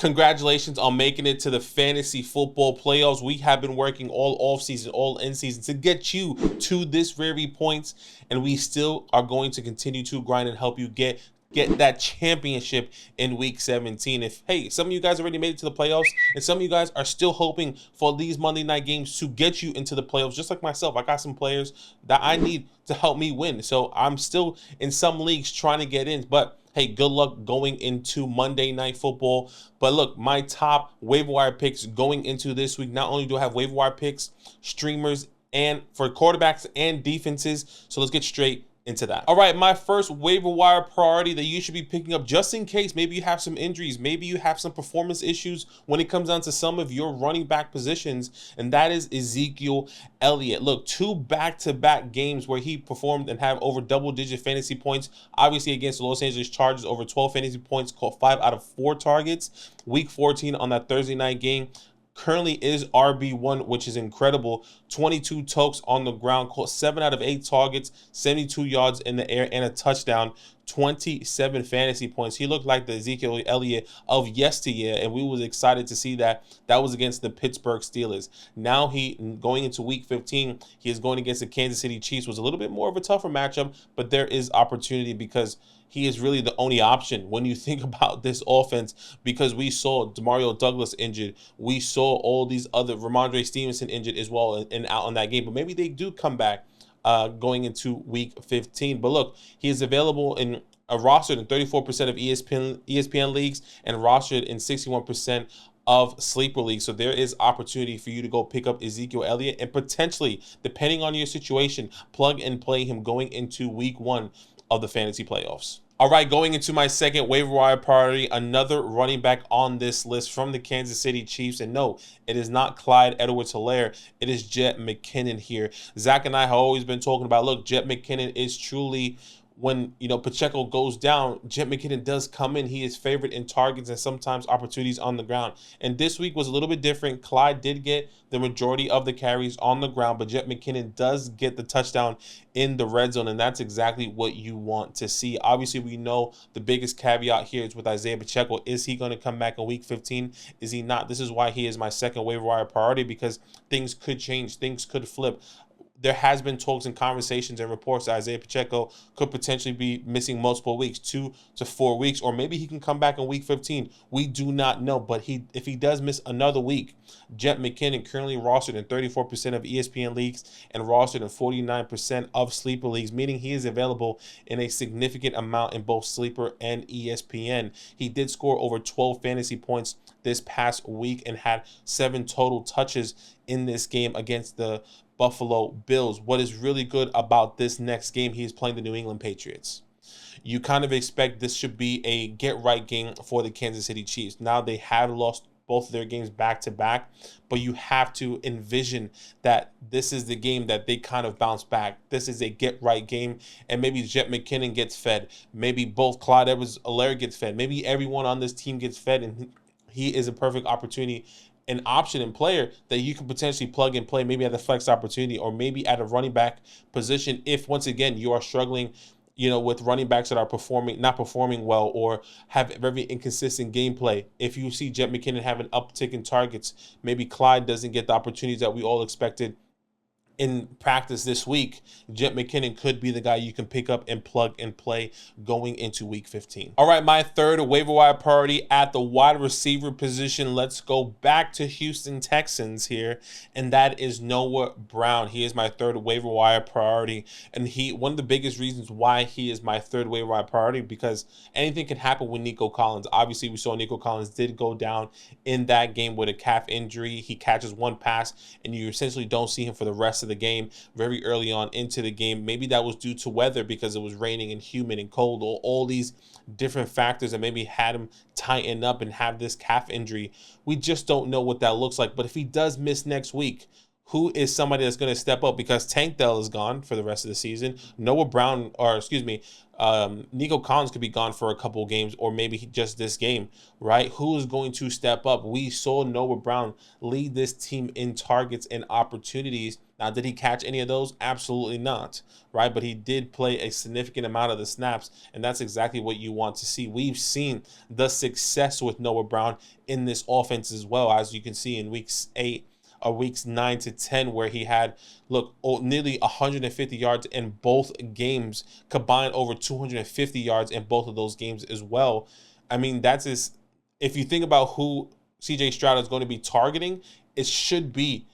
Congratulations on making it to the fantasy football playoffs. We have been working all offseason, all in season to get you to this very point, and we still are going to continue to grind and help you get that championship in week 17. If hey, some of you guys already made it to the playoffs, and some of you guys are still hoping for these Monday night games to get you into the playoffs, just like myself, I got some players that I need to help me win. So I'm still in some leagues trying to get in, but hey, good luck going into Monday Night Football. But look, my top waiver wire picks going into this week, not only do I have waiver wire picks, streamers, and for quarterbacks and defenses. So let's get straight into that. All right, my first waiver wire priority that you should be picking up just in case maybe you have some injuries, maybe you have some performance issues when it comes down to some of your running back positions, and that is Ezekiel Elliott. Look, 2 back-to-back games where he performed and have over double-digit fantasy points. Obviously against the Los Angeles Chargers, over 12 fantasy points, caught 5 out of 4 targets. Week 14 on that Thursday night game. Currently is RB1, which is incredible. 22 tokes on the ground, caught 7 out of 8 targets, 72 yards in the air, and a touchdown, 27 fantasy points. He looked like the Ezekiel Elliott of yesteryear, and we was excited to see that. That was against the Pittsburgh Steelers. Now going into week 15, he is going against the Kansas City Chiefs. Was a little bit more of a tougher matchup, but there is opportunity because he is really the only option when you think about this offense, because we saw Demario Douglas injured. We saw all these other, Ramondre Stevenson injured as well and out on that game. But maybe they do come back going into week 15. But look, he is available in rostered in 34% of ESPN leagues and rostered in 61% of sleeper leagues. So there is opportunity for you to go pick up Ezekiel Elliott and potentially, depending on your situation, plug and play him going into week 1 of the fantasy playoffs. All right, going into my second waiver wire priority, another running back on this list from the Kansas City Chiefs. And no, it is not Clyde Edwards-Helaire. It is Jet McKinnon here. Zach and I have always been talking about, look, Jet McKinnon is truly, when Pacheco goes down, Jet McKinnon does come in. He is favored in targets and sometimes opportunities on the ground. And this week was a little bit different. Clyde did get the majority of the carries on the ground, but Jet McKinnon does get the touchdown in the red zone, and that's exactly what you want to see. Obviously, we know the biggest caveat here is with Isaiah Pacheco. Is he going to come back in week 15? Is he not? This is why he is my second waiver wire priority, because things could change. Things could flip. There has been talks and conversations and reports that Isaiah Pacheco could potentially be missing multiple weeks, 2 to 4 weeks, or maybe he can come back in week 15. We do not know, but if he does miss another week, Jet McKinnon currently rostered in 34% of ESPN leagues and rostered in 49% of sleeper leagues, meaning he is available in a significant amount in both sleeper and ESPN. He did score over 12 fantasy points this past week and had 7 total touches in this game against the Buffalo Bills. What is really good about this next game, he is playing the New England Patriots. You kind of expect this should be a get-right game for the Kansas City Chiefs. Now they have lost both of their games back-to-back, but you have to envision that this is the game that they kind of bounce back. This is a get-right game, and maybe Jet McKinnon gets fed. Maybe both Clyde Edwards-Helaire gets fed. Maybe everyone on this team gets fed, and he is a perfect opportunity, an option and player that you can potentially plug and play, maybe at the flex opportunity or maybe at a running back position if, once again, you are struggling with running backs that are not performing well or have very inconsistent gameplay. If you see Jet McKinnon have an uptick in targets, maybe Clyde doesn't get the opportunities that we all expected in practice this week, Jet McKinnon could be the guy you can pick up and plug and play going into week 15. All right, my third waiver wire priority at the wide receiver position. Let's go back to Houston Texans here, and that is Noah Brown. He is my third waiver wire priority, and one of the biggest reasons why he is my third waiver wire priority, because anything can happen with Nico Collins. Obviously, we saw Nico Collins did go down in that game with a calf injury. He catches one pass, and you essentially don't see him for the rest of the game very early on into the game. Maybe that was due to weather because it was raining and humid and cold, or all these different factors that maybe had him tighten up and have this calf injury. We just don't know what that looks like. But if he does miss next week, who is somebody that's going to step up? Because Tank Dell is gone for the rest of the season. Nico Collins could be gone for a couple games, or maybe just this game, right? Who is going to step up? We saw Noah Brown lead this team in targets and opportunities Now, did he catch any of those? Absolutely not, right? But he did play a significant amount of the snaps, and that's exactly what you want to see. We've seen the success with Noah Brown in this offense as well, as you can see in weeks 8 or weeks 9 to 10, where he had, look, nearly 150 yards in both games, combined over 250 yards in both of those games as well. I mean, that's his, if you think about who CJ Stroud is going to be targeting, it should be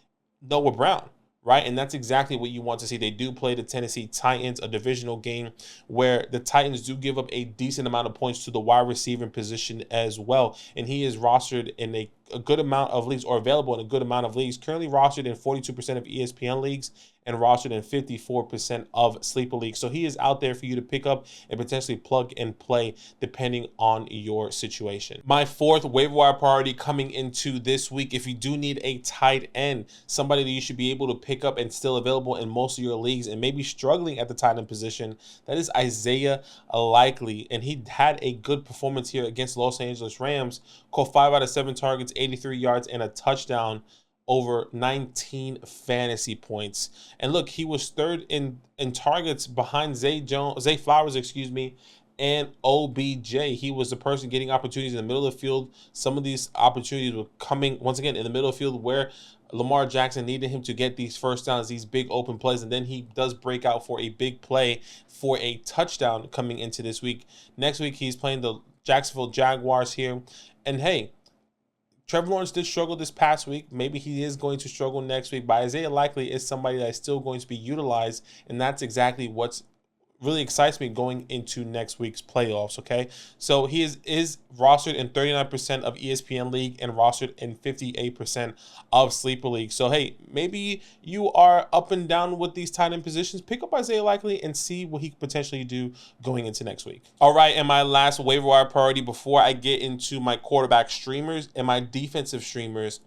Noah Brown, right? And that's exactly what you want to see. They do play the Tennessee Titans, a divisional game where the Titans do give up a decent amount of points to the wide receiver position as well. And he is rostered in a good amount of leagues, or available in a good amount of leagues. Currently rostered in 42% of ESPN leagues and rostered in 54% of sleeper leagues. So he is out there for you to pick up and potentially plug and play depending on your situation. My fourth waiver wire priority coming into this week, if you do need a tight end, somebody that you should be able to pick up and still available in most of your leagues and maybe struggling at the tight end position, that is Isaiah Likely. And he had a good performance here against Los Angeles Rams, caught 5 out of 7 targets, 83 yards and a touchdown, over 19 fantasy points. And look, he was third in targets behind Zay Flowers, and OBJ. He was the person getting opportunities in the middle of the field. Some of these opportunities were coming, once again, in the middle of the field where Lamar Jackson needed him to get these first downs, these big open plays, and then he does break out for a big play for a touchdown coming into this week. Next week, he's playing the Jacksonville Jaguars here. And hey, Trevor Lawrence did struggle this past week. Maybe he is going to struggle next week, but Isaiah Likely is somebody that is still going to be utilized, and that's exactly what's really excites me going into next week's playoffs, okay? So he is rostered in 39% of ESPN League and rostered in 58% of Sleeper League. So, hey, maybe you are up and down with these tight end positions. Pick up Isaiah Likely and see what he could potentially do going into next week. All right, and my last waiver wire priority before I get into my quarterback streamers and my defensive streamers,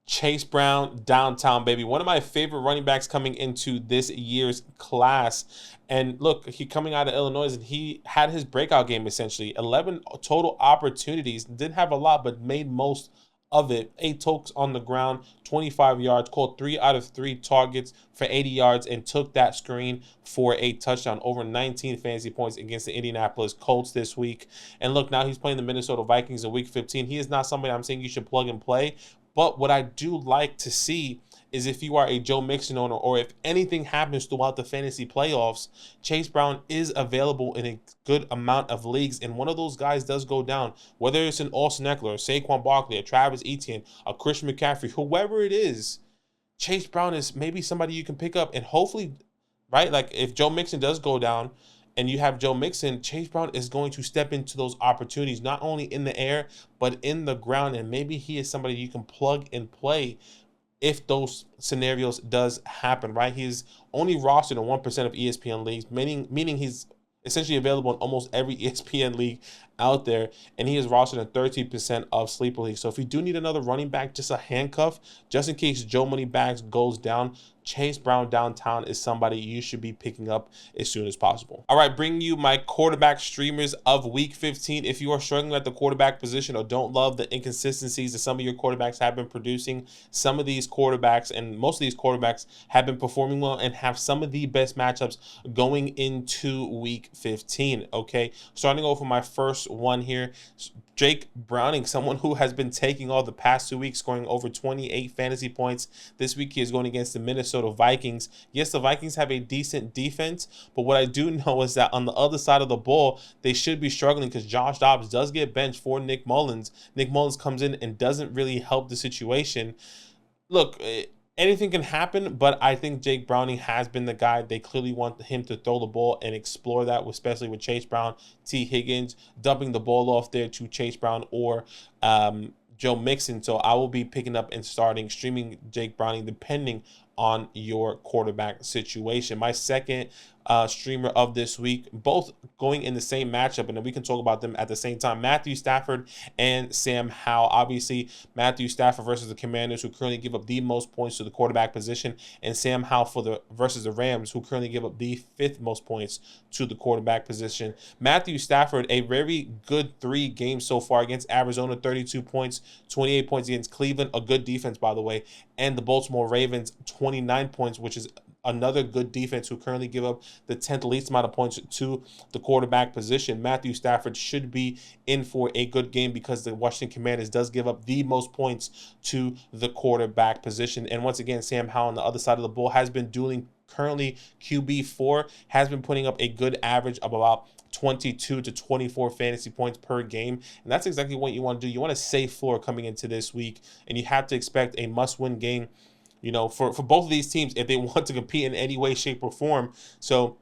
Chase Brown, downtown, baby. One of my favorite running backs coming into this year's class. And look, he coming out of Illinois, and he had his breakout game, essentially. 11 total opportunities. Didn't have a lot, but made most of it. 8 tokes on the ground, 25 yards, caught 3 out of 3 targets for 80 yards, and took that screen for a touchdown. Over 19 fantasy points against the Indianapolis Colts this week. And look, now he's playing the Minnesota Vikings in week 15. He is not somebody I'm saying you should plug and play. But what I do like to see is, if you are a Joe Mixon owner, or if anything happens throughout the fantasy playoffs, Chase Brown is available in a good amount of leagues. And one of those guys does go down, whether it's an Austin Eckler, Saquon Barkley, a Travis Etienne, a Christian McCaffrey, whoever it is, Chase Brown is maybe somebody you can pick up. And hopefully, right, like if Joe Mixon does go down, and you have Joe Mixon, Chase Brown is going to step into those opportunities, not only in the air, but in the ground. And maybe he is somebody you can plug and play if those scenarios does happen, right? He's only rostered in 1% of ESPN leagues, meaning he's essentially available in almost every ESPN league out there, and he is rostered in 13% of sleeper leagues. So if you do need another running back, just a handcuff, just in case Joe Moneybags goes down, Chase Brown downtown is somebody you should be picking up as soon as possible. All right, bringing you my quarterback streamers of week 15. If you are struggling at the quarterback position or don't love the inconsistencies that some of your quarterbacks have been producing, some of these quarterbacks and most of these quarterbacks have been performing well and have some of the best matchups going into week 15, okay? Starting off with my first one here, Jake Browning, someone who has been taking all the past 2 weeks, scoring over 28 fantasy points. This week he is going against the Minnesota Vikings. Yes, the Vikings have a decent defense, but what I do know is that on the other side of the ball, they should be struggling because Josh Dobbs does get benched for Nick Mullins. Nick Mullins comes in and doesn't really help the situation. Look, anything can happen, but I think Jake Browning has been the guy. They clearly want him to throw the ball and explore that, especially with Chase Brown, T. Higgins, dumping the ball off there to Chase Brown or Joe Mixon. So I will be picking up and streaming Jake Browning depending on your quarterback situation. My second streamer of this week, both going in the same matchup, and then we can talk about them at the same time. Matthew Stafford and Sam Howell. Obviously, Matthew Stafford versus the Commanders, who currently give up the most points to the quarterback position, and Sam Howell versus the Rams, who currently give up the 5th most points to the quarterback position. Matthew Stafford, a very good 3 games so far against Arizona, 32 points, 28 points against Cleveland, a good defense, by the way, and the Baltimore Ravens, 29 points, which is another good defense who currently give up the 10th least amount of points to the quarterback position. Matthew Stafford should be in for a good game because the Washington Commanders does give up the most points to the quarterback position. And once again, Sam Howell on the other side of the ball has been dueling. Currently, QB4 has been putting up a good average of about 22 to 24 fantasy points per game. And that's exactly what you want to do. You want a safe floor coming into this week, and you have to expect a must-win game, you know, for both of these teams if they want to compete in any way, shape, or form. So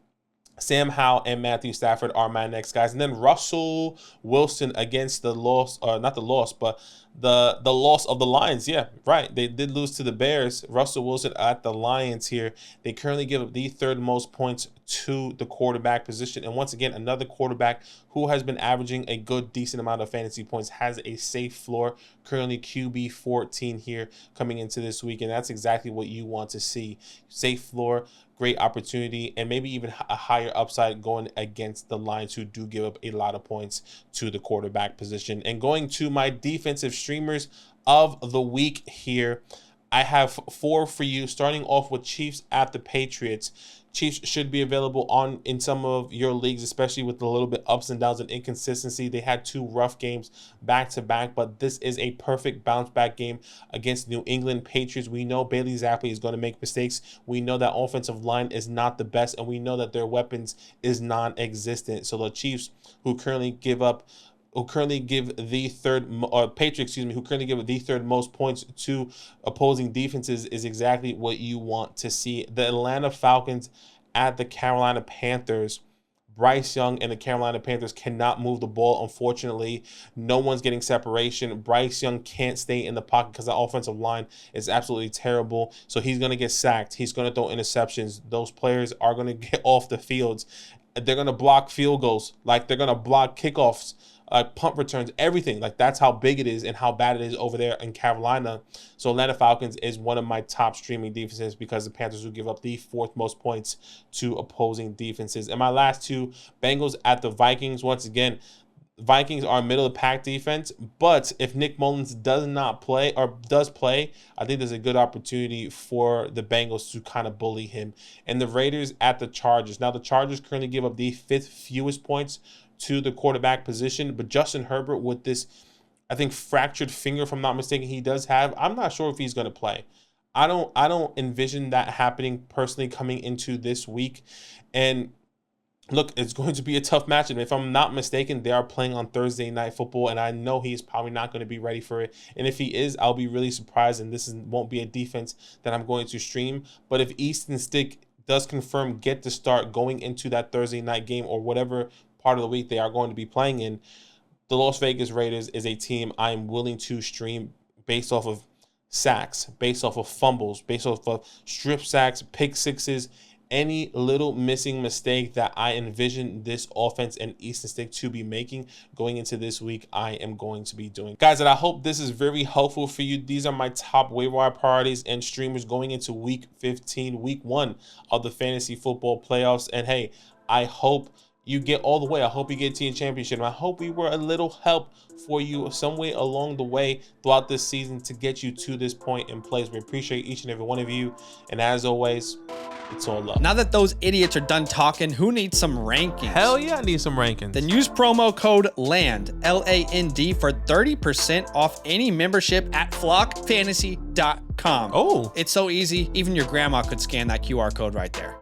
Sam Howell and Matthew Stafford are my next guys. And then Russell Wilson against the loss, or not the loss, but the loss of the Lions. Yeah, right. They did lose to the Bears. Russell Wilson at the Lions here. They currently give up the third most points to the quarterback position. And once again, another quarterback who has been averaging a good, decent amount of fantasy points has a safe floor. Currently QB 14 here coming into this week. And that's exactly what you want to see. Safe floor, great opportunity, and maybe even a higher upside going against the Lions, who do give up a lot of points to the quarterback position. And going to my defensive streamers of the week here, I have 4 for you, starting off with Chiefs at the Patriots. Chiefs should be available in some of your leagues, especially with a little bit ups and downs and inconsistency. They had 2 rough games back to back, but this is a perfect bounce back game against New England Patriots. We know Bailey Zappi is going to make mistakes. We know that offensive line is not the best, and we know that their weapons is non-existent. So the Chiefs, who currently give the third, Patriots, who currently give the third most points to opposing defenses, is exactly what you want to see. The Atlanta Falcons at the Carolina Panthers. Bryce Young and the Carolina Panthers cannot move the ball, unfortunately. No one's getting separation. Bryce Young can't stay in the pocket because the offensive line is absolutely terrible. So he's going to get sacked. He's going to throw interceptions. Those players are going to get off the fields. They're going to block field goals. Like, they're going to block kickoffs, punt returns, everything. Like, that's how big it is and how bad it is over there in Carolina. So Atlanta Falcons is one of my top streaming defenses because the Panthers will give up the 4th most points to opposing defenses. And my last 2, Bengals at the Vikings. Once again, Vikings are a middle of the pack defense, but if Nick Mullins does play, I think there's a good opportunity for the Bengals to kind of bully him. And the Raiders at the Chargers. Now, the Chargers currently give up the 5th fewest points to the quarterback position, but Justin Herbert, with this, I think, fractured finger, if I'm not mistaken, he does have, I'm not sure if he's going to play. I don't envision that happening personally coming into this week. And look, it's going to be a tough match. And if I'm not mistaken, they are playing on Thursday Night Football, and I know he's probably not going to be ready for it. And if he is, I'll be really surprised, and won't be a defense that I'm going to stream. But if Easton Stick does confirm get the start going into that Thursday night game, or whatever part of the week they are going to be playing in, the Las Vegas Raiders is a team I am willing to stream based off of sacks, based off of fumbles, based off of strip sacks, pick sixes, any little missing mistake that I envision this offense and Easton Stick to be making going into this week, I am going to be doing. Guys, and I hope this is very helpful for you. These are my top waiver wire priorities and streamers going into week 15, week 1 of the fantasy football playoffs. And hey, I hope you get all the way. I hope you get to your championship. And I hope we were a little help for you some way along the way throughout this season to get you to this point in place. We appreciate each and every one of you. And as always, it's all love. Now that those idiots are done talking, who needs some rankings? Hell yeah, I need some rankings. Then use promo code LAND, LAND, for 30% off any membership at flockfantasy.com. Oh. It's so easy. Even your grandma could scan that QR code right there.